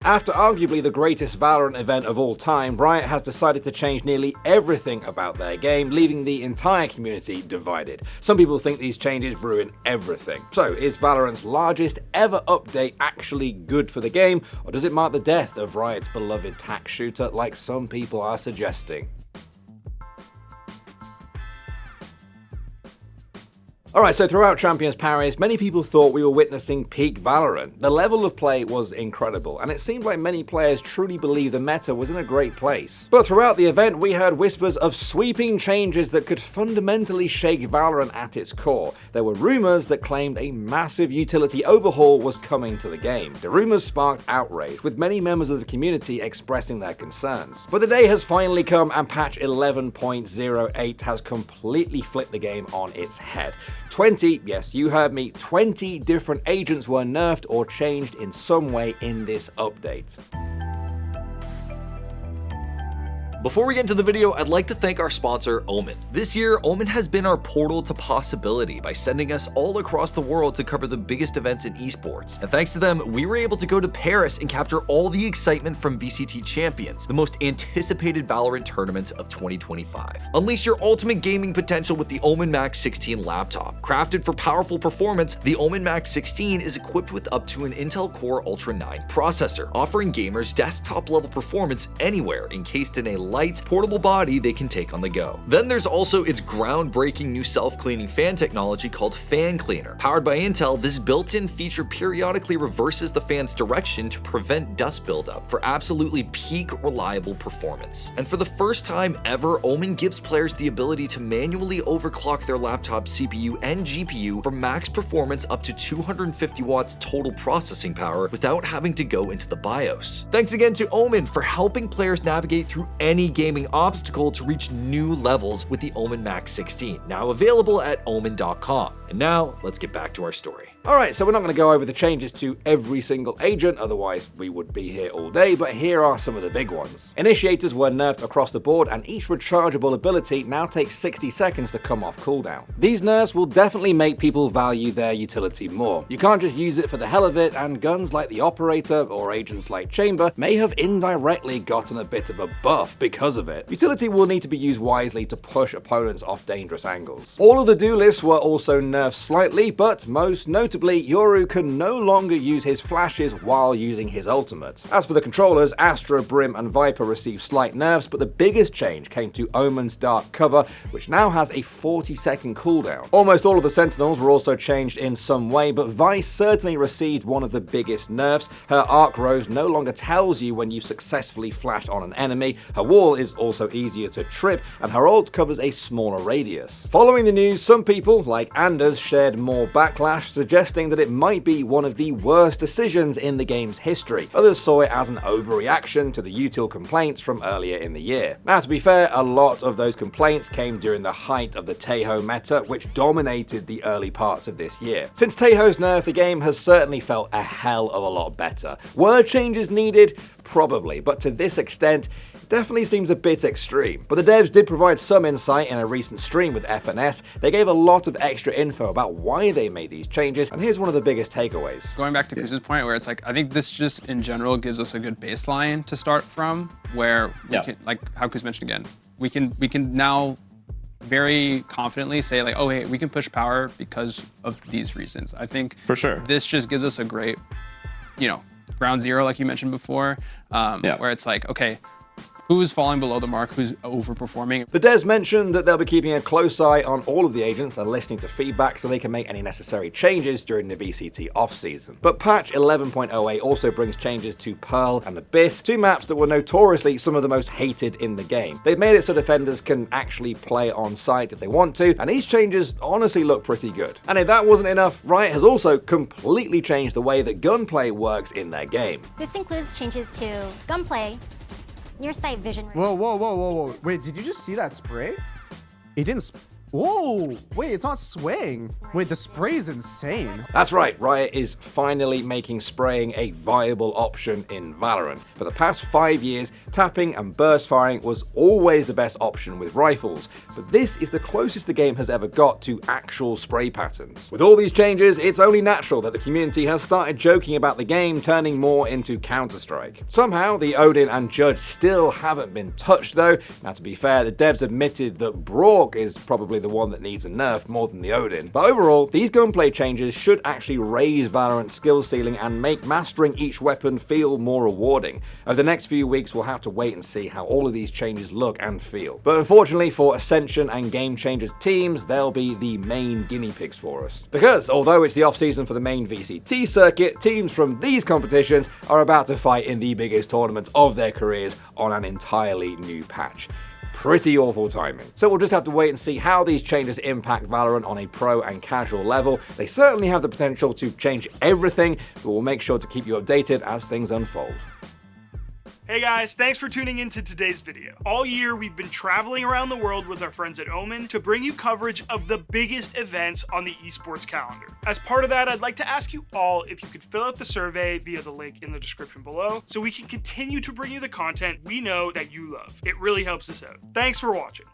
After arguably the greatest Valorant event of all time, Riot has decided to change nearly everything about their game, leaving the entire community divided. Some people think these changes ruin everything. So, is Valorant's largest ever update actually good for the game, or does it mark the death of Riot's beloved tac-shooter like some people are suggesting? Alright, so throughout Champions Paris, many people thought we were witnessing peak Valorant. The level of play was incredible, and it seemed like many players truly believed the meta was in a great place. But throughout the event, we heard whispers of sweeping changes that could fundamentally shake Valorant at its core. There were rumors that claimed a massive utility overhaul was coming to the game. The rumors sparked outrage, with many members of the community expressing their concerns. But the day has finally come, and patch 11.08 has completely flipped the game on its head. 20, yes, you heard me, 20 different agents were nerfed or changed in some way in this update. Before we get into the video, I'd like to thank our sponsor, Omen. This year, Omen has been our portal to possibility by sending us all across the world to cover the biggest events in esports. And thanks to them, we were able to go to Paris and capture all the excitement from VCT Champions, the most anticipated Valorant tournament of 2025. Unleash your ultimate gaming potential with the Omen Max 16 laptop. Crafted for powerful performance, the Omen Max 16 is equipped with up to an Intel Core Ultra 9 processor, offering gamers desktop-level performance anywhere encased in a light, portable body they can take on the go. Then there's also its groundbreaking new self-cleaning fan technology called Fan Cleaner. Powered by Intel, this built-in feature periodically reverses the fan's direction to prevent dust buildup for absolutely peak reliable performance. And for the first time ever, Omen gives players the ability to manually overclock their laptop CPU and GPU for max performance up to 250 watts total processing power without having to go into the BIOS. Thanks again to Omen for helping players navigate through any gaming obstacle to reach new levels with the Omen Max 16, now available at omen.com. And now, let's get back to our story. Alright, so we're not going to go over the changes to every single agent, otherwise we would be here all day, but here are some of the big ones. Initiators were nerfed across the board, and each rechargeable ability now takes 60 seconds to come off cooldown. These nerfs will definitely make people value their utility more. You can't just use it for the hell of it, and guns like the Operator or agents like Chamber may have indirectly gotten a bit of a buff because of it. Utility will need to be used wisely to push opponents off dangerous angles. All of the do lists were also nerfed slightly, but most notably, Yoru can no longer use his flashes while using his ultimate. As for the controllers, Astra, Brim, and Viper received slight nerfs, but the biggest change came to Omen's Dark Cover, which now has a 40-second cooldown. Almost all of the Sentinels were also changed in some way, but Vice certainly received one of the biggest nerfs. Her Arc Rose no longer tells you when you successfully flashed on an enemy, her wall is also easier to trip, and her ult covers a smaller radius. Following the news, some people, like Anders, shared more backlash, suggesting that it might be one of the worst decisions in the game's history. Others saw it as an overreaction to the util complaints from earlier in the year. Now, to be fair, a lot of those complaints came during the height of the Taeho meta, which dominated the early parts of this year. Since Taeho's nerf, the game has certainly felt a hell of a lot better. Were changes needed? Probably, but to this extent, it definitely seems a bit extreme. But the devs did provide some insight in a recent stream with FNS. They gave a lot of extra info about why they made these changes, and here's one of the biggest takeaways. Going back to Kuz's point, where it's like, I think this just in general gives us a good baseline to start from, where we can, like how Kuz mentioned again, we can now very confidently say like, oh hey, we can push power because of these reasons. I think for sure this just gives us a great, ground zero, like you mentioned before, where it's like, okay, who's falling below the mark, who's overperforming. The devs mentioned that they'll be keeping a close eye on all of the agents and listening to feedback so they can make any necessary changes during the VCT off-season. But patch 11.08 also brings changes to Pearl and Abyss, two maps that were notoriously some of the most hated in the game. They've made it so defenders can actually play on site if they want to, and these changes honestly look pretty good. And if that wasn't enough, Riot has also completely changed the way that gunplay works in their game. This includes changes to gunplay, near sight vision. Whoa. Wait, did you just see that spray? It didn't Whoa, wait, it's not swaying. Wait, the spray's insane. That's right, Riot is finally making spraying a viable option in Valorant. For the past 5 years, tapping and burst firing was always the best option with rifles, but this is the closest the game has ever got to actual spray patterns. With all these changes, it's only natural that the community has started joking about the game turning more into Counter-Strike. Somehow, the Odin and Judge still haven't been touched though. Now to be fair, the devs admitted that Brock is probably the one that needs a nerf more than the Odin. But overall, these gunplay changes should actually raise Valorant's skill ceiling and make mastering each weapon feel more rewarding. Over the next few weeks, we'll have to wait and see how all of these changes look and feel. But unfortunately for Ascension and Game Changers teams, they'll be the main guinea pigs for us. Because although it's the off-season for the main VCT circuit, teams from these competitions are about to fight in the biggest tournaments of their careers on an entirely new patch. Pretty awful timing. So we'll just have to wait and see how these changes impact Valorant on a pro and casual level. They certainly have the potential to change everything, but we'll make sure to keep you updated as things unfold. Hey guys, thanks for tuning in to today's video. All year, we've been traveling around the world with our friends at Omen to bring you coverage of the biggest events on the esports calendar. As part of that, I'd like to ask you all if you could fill out the survey via the link in the description below so we can continue to bring you the content we know that you love. It really helps us out. Thanks for watching.